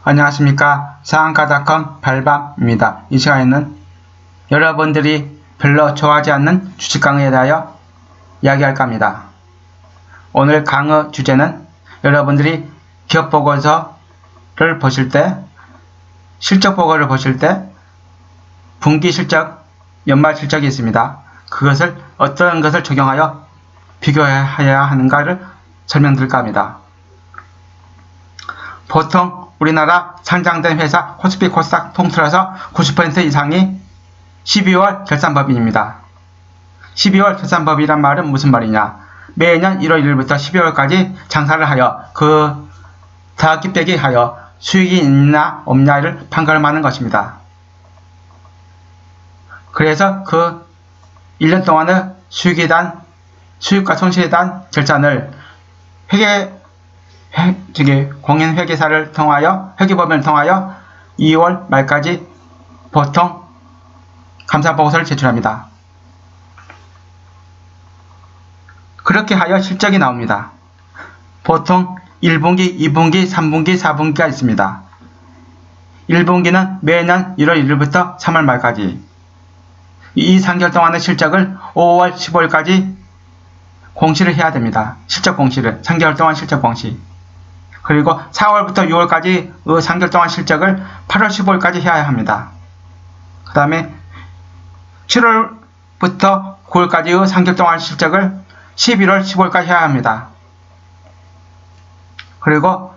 안녕하십니까. 상한가닷컴 발밤입니다. 이 시간에는 여러분들이 별로 좋아하지 않는 주식 강의에 대하여 이야기할까 합니다. 오늘 강의 주제는 여러분들이 기업보고서를 보실 때, 실적보고를 보실 때 분기 실적, 연말 실적이 있습니다. 그것을 어떤 것을 적용하여 비교해야 하는가를 설명드릴까 합니다. 보통 우리나라 상장된 회사 코스피 코스닥 통틀어서 90% 이상이 12월 결산법인입니다. 12월 결산법이란 말은 무슨 말이냐? 매년 1월 1일부터 12월까지 장사를 하여 그 더하기 빼기 하여 수익이 있나 없냐를 판가름하는 것입니다. 그래서 그 1년 동안의 수익과 손실에 대한 결산을 공인회계사를 통하여, 회계법인을 통하여 2월 말까지 보통 감사보고서를 제출합니다. 그렇게 하여 실적이 나옵니다. 보통 1분기, 2분기, 3분기, 4분기가 있습니다. 1분기는 매년 1월 1일부터 3월 말까지, 이 3개월 동안의 실적을 5월 15일까지 공시를 해야 됩니다. 실적 공시를, 3개월 동안 실적 공시. 그리고 4월부터 6월까지 그 3개월 동안 실적을 8월 15일까지 해야 합니다. 그 다음에 7월부터 9월까지의 3개월 동안 실적을 11월 15일까지 해야 합니다. 그리고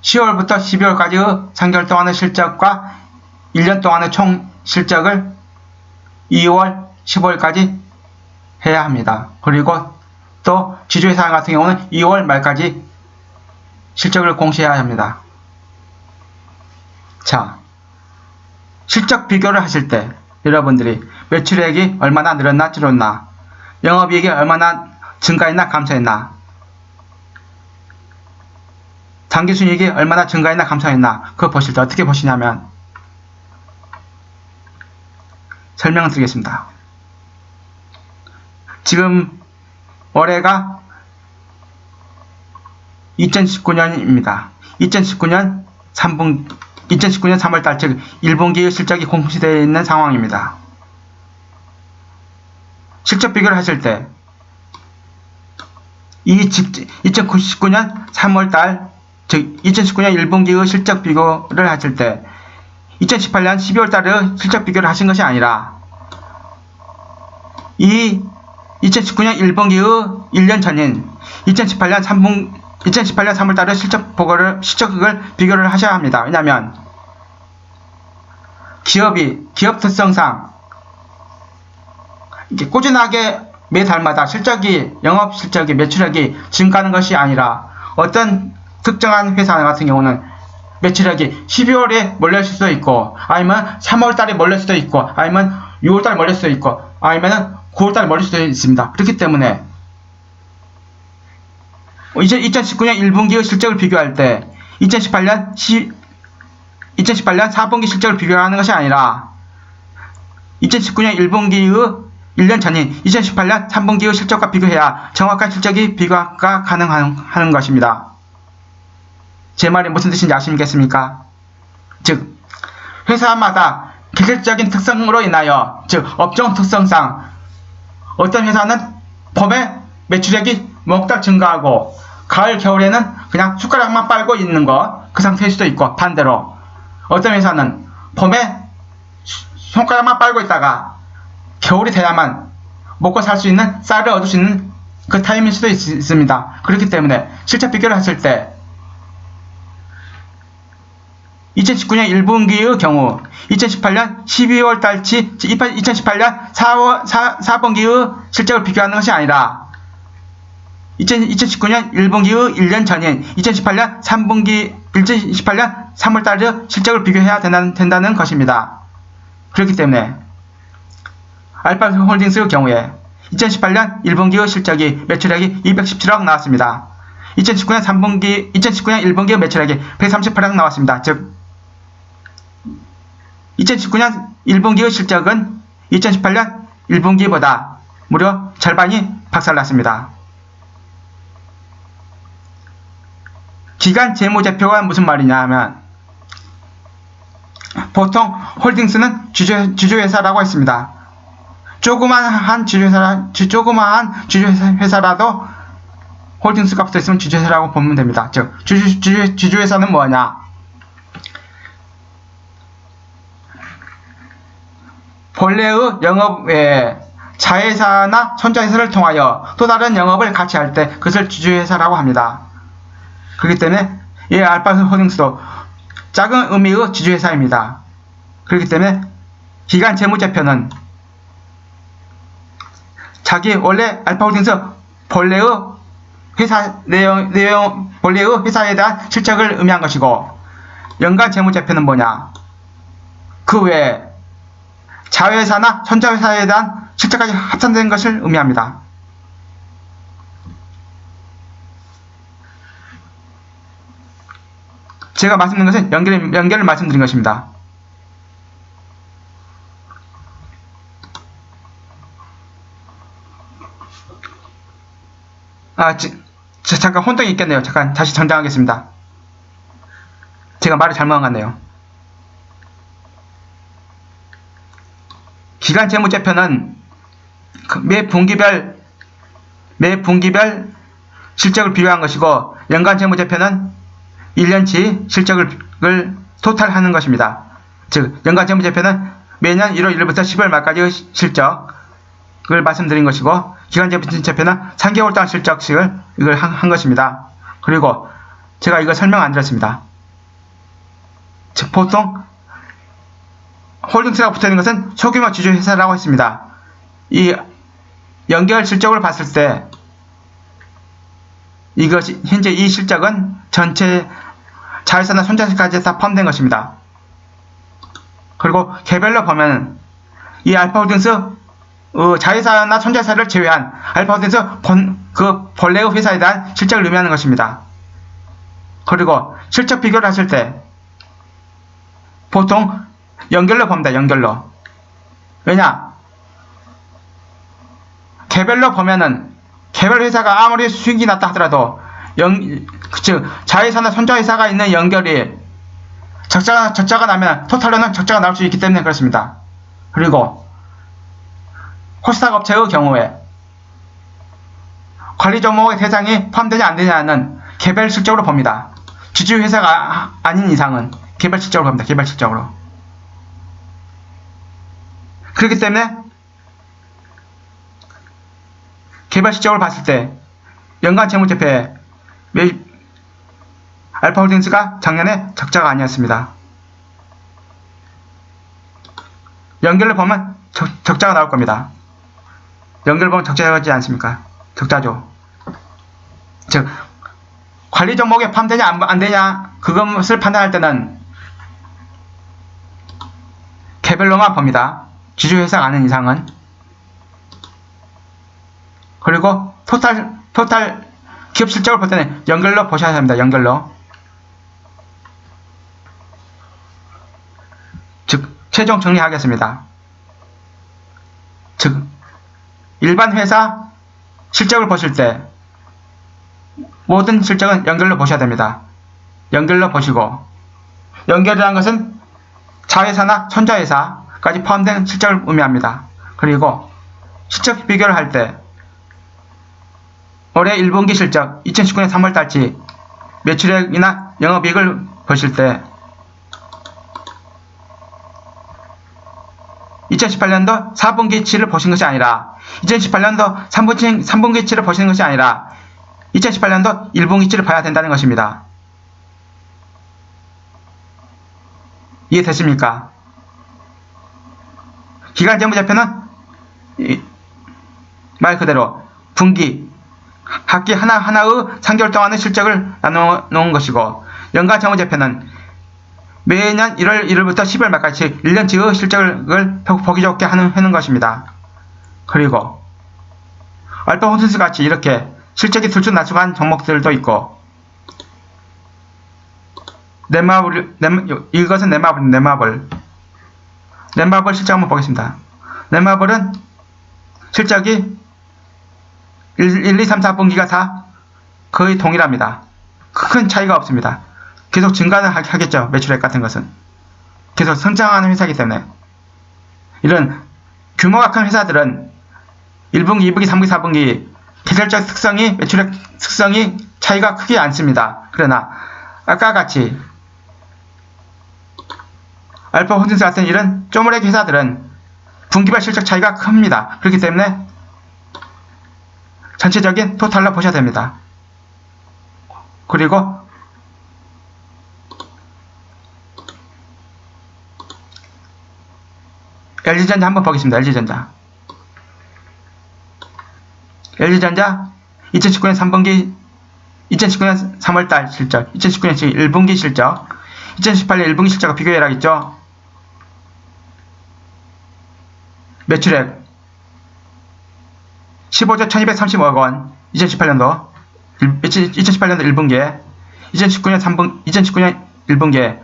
10월부터 12월까지의 3개월 동안의 실적과 1년 동안의 총 실적을 2월 15일까지 해야 합니다. 그리고 또 지주회사 같은 경우는 2월 말까지 실적을 공시해야 합니다. 자, 실적 비교를 하실 때 여러분들이 매출액이 얼마나 늘었나 줄었나, 영업이익이 얼마나 증가했나 감소했나, 당기순이익이 얼마나 증가했나 감소했나, 그거 보실 때 어떻게 보시냐면 설명을 드리겠습니다. 지금 올해가 2019년입니다. 2019년 3월 달, 즉 1분기의 실적이 공시되어 있는 상황입니다. 실적 비교를 하실 때 2019년 3월 달, 즉 2019년 1분기의 실적 비교를 하실 때 2018년 12월 달의 실적 비교를 하신 것이 아니라 이 2019년 1분기의 1년 전인 2018년 3월 달의 실적을 비교를 하셔야 합니다. 왜냐하면 기업 특성상 이렇게 꾸준하게 매달마다 영업 실적이, 매출액이 증가하는 것이 아니라 어떤 특정한 회사 같은 경우는 매출액이 12월에 몰릴 수도 있고, 아니면 3월 달에 몰릴 수도 있고, 아니면 6월 달에 몰릴 수도 있고, 아니면 9월 달에 몰릴 수도 있습니다. 그렇기 때문에 이제 2019년 1분기의 실적을 비교할 때 2018년 4분기 실적을 비교하는 것이 아니라 2019년 1분기의 1년 전인 2018년 3분기의 실적과 비교해야 정확한 실적이 비교가 가능한 것입니다. 제 말이 무슨 뜻인지 아시겠습니까? 즉, 회사마다 개별적인 특성으로 인하여, 즉 업종 특성상 어떤 회사는 봄에 매출액이 몽땅 증가하고 가을, 겨울에는 그냥 숟가락만 빨고 있는 것, 그 상태일 수도 있고, 반대로 어떤 회사는 봄에 손가락만 빨고 있다가 겨울이 돼야만 먹고 살 수 있는, 쌀을 얻을 수 있는 그 타임일 수도 있습니다. 그렇기 때문에 실적 비교를 했을 때 2019년 1분기의 경우 2018년 12월 달치 2018년 4분기의 실적을 비교하는 것이 아니라 2019년 1분기의 1년 전인 2018년 3월 달의 실적을 비교해야 된다는 것입니다. 그렇기 때문에 알파홀딩스의 경우에 2018년 1분기의 실적이 매출액이 217억 나왔습니다. 2019년 1분기의 매출액이 138억 나왔습니다. 즉 2019년 1분기의 실적은 2018년 1분기보다 무려 절반이 박살났습니다. 기간 재무제표가 무슨 말이냐 하면 보통 홀딩스는 주주회사라고 했습니다. 조그마한 주주회사라도 홀딩스가 붙어있으면 주주회사라고 보면 됩니다. 즉 주주회사는 뭐냐? 본래의 영업 외에 자회사나 손자회사를 통하여 또 다른 영업을 같이 할 때 그것을 주주회사라고 합니다. 그렇기 때문에 이 알파홀딩스도 작은 의미의 주주회사입니다. 그렇기 때문에 기간 재무제표는 자기 원래 알파홀딩스 본래의 본래의 회사에 대한 실적을 의미한 것이고, 연간 재무제표는 뭐냐? 그 외에 자회사나 손자회사에 대한 실적까지 합산된 것을 의미합니다. 제가 말씀드린 것은 연결을 말씀드린 것입니다. 잠깐 혼동이 있겠네요. 잠깐 다시 정정하겠습니다. 제가 말을 잘못한 것 같네요. 기간 재무제표는 매 분기별 실적을 비교한 것이고, 연간 재무제표는 1년치 실적을 토탈하는 것입니다. 즉 연간 재무제표는 매년 1월 1일부터 12월 말까지의 실적을 말씀드린 것이고, 기간 재무제표는 3개월 동안 실적식을 이걸 한 것입니다. 그리고 제가 이거 설명 안 드렸습니다. 즉 보통 홀딩스가 붙어있는 것은 소규모 주주회사라고 했습니다. 이 연결 실적을 봤을 때 이것이 현재 이 실적은 전체 자회사나 손자회사까지 다 포함된 것입니다. 그리고 개별로 보면 이 알파홀딩스 자회사나 손자회사를 제외한 알파홀딩스 본래의 회사에 대한 실적을 의미하는 것입니다. 그리고 실적 비교를 하실 때 보통 연결로 봅니다. 연결로. 왜냐? 개별로 보면은 개별 회사가 아무리 수익이 났다 하더라도 즉 자회사나 손자회사가 있는 연결이 적자가 나면 토탈로는 적자가 나올 수 있기 때문에 그렇습니다. 그리고 호스탁 업체의 경우에 관리 종목의 대상이 포함되냐 안 되냐는 개별 실적으로 봅니다. 주주회사가 아닌 이상은 개별 실적으로 봅니다. 개별 실적으로. 그렇기 때문에 개별 실적을 봤을 때 연간 재무제표에 알파홀딩스가 작년에 적자가 아니었습니다. 연결을 보면 적자가 나올 겁니다. 연결을 보면 적자지 않습니까? 적자죠. 즉 관리 종목에 포함되냐 안 되냐 그것을 판단할 때는 개별로만 봅니다. 주주회사가 아닌 이상은. 그리고 토탈 기업 실적을 볼 때는 연결로 보셔야 합니다. 연결로. 즉 최종 정리하겠습니다. 즉 일반 회사 실적을 보실 때 모든 실적은 연결로 보셔야 됩니다. 연결로 보시고, 연결이라는 것은 자회사나 손자회사까지 포함된 실적을 의미합니다. 그리고 실적 비교를 할 때 올해 1분기 실적 2019년 3월달치 매출액이나 영업이익을 보실 때 2018년도 4분기치를 보신 것이 아니라 2018년도 3분기치를 보시는 것이 아니라 2018년도 1분기치를 봐야 된다는 것입니다. 이해되십니까? 기간 재무제표는 말 그대로 분기, 학기 하나하나의 3개월 동안의 실적을 나눠놓은 것이고, 연간 재무제표는 매년 1월 1일부터 12월 말까지 1년치의 실적을 보기 좋게 하는 것입니다. 그리고 알파홀딩스 같이 이렇게 실적이 들쭉날쭉한 종목들도 있고, 이것은 넷마블 실적 한번 보겠습니다. 넷마블은 실적이 1, 2, 3, 4분기가 다 거의 동일합니다. 큰 차이가 없습니다. 계속 증가는 하겠죠. 매출액 같은 것은. 계속 성장하는 회사이기 때문에. 이런 규모가 큰 회사들은 1분기, 2분기, 3분기, 4분기 계절적 특성이, 매출액 특성이 차이가 크지 않습니다. 그러나 아까 같이 알파홀딩스 같은 이런 쪼무레기 회사들은 분기별 실적 차이가 큽니다. 그렇기 때문에 전체적인 토탈로 보셔야 됩니다. 그리고 LG전자 한번 보겠습니다. LG전자 2019년 3분기 2019년 3월달 실적, 2019년 1분기 실적, 2018년 1분기 실적과 비교해야겠죠. 매출액 15조 1230억 원, 2018년도 1분기에, 2019년 1분기에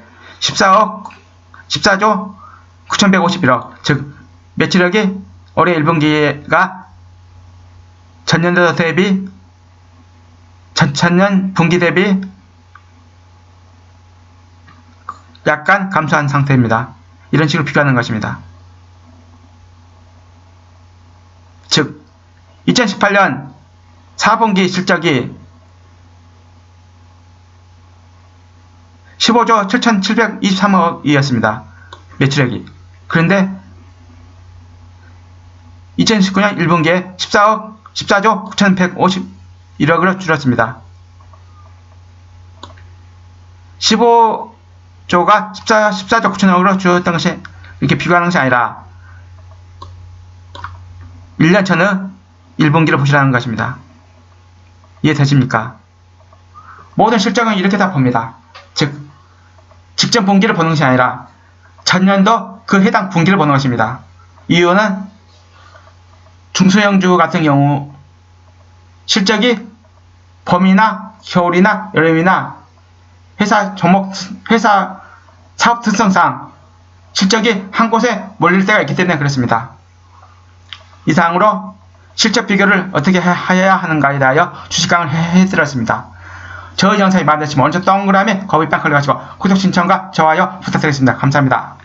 14조 9151억, 즉 매출액이 올해 1분기가 전년도 대비, 전년 분기 대비 약간 감소한 상태입니다. 이런 식으로 비교하는 것입니다. 즉 2018년 4분기 실적이 15조 7723억이었습니다. 매출액이. 그런데 2019년 1분기에 14조 9151억으로 줄었습니다. 15조가 14조 9천억으로 줄었던 것이 이렇게 비교하는 것이 아니라 1년 전의 1분기를 보시라는 것입니다. 이해되십니까? 모든 실적은 이렇게 다 봅니다. 즉, 직전 분기를 보는 것이 아니라 전년도 그 해당 분기를 보는 것입니다. 이유는 중소형주 같은 경우 실적이 봄이나 겨울이나 여름이나 회사 종목, 회사 사업 특성상 실적이 한 곳에 몰릴 때가 있기 때문에 그렇습니다. 이상으로 실적 비교를 어떻게 해야 하는가에 대하여 주식 강의를 해드렸습니다. 저 영상이 마음에 드시면 오른쪽 동그라미 거위빵 클릭하시고 구독 신청과 좋아요 부탁드리겠습니다. 감사합니다.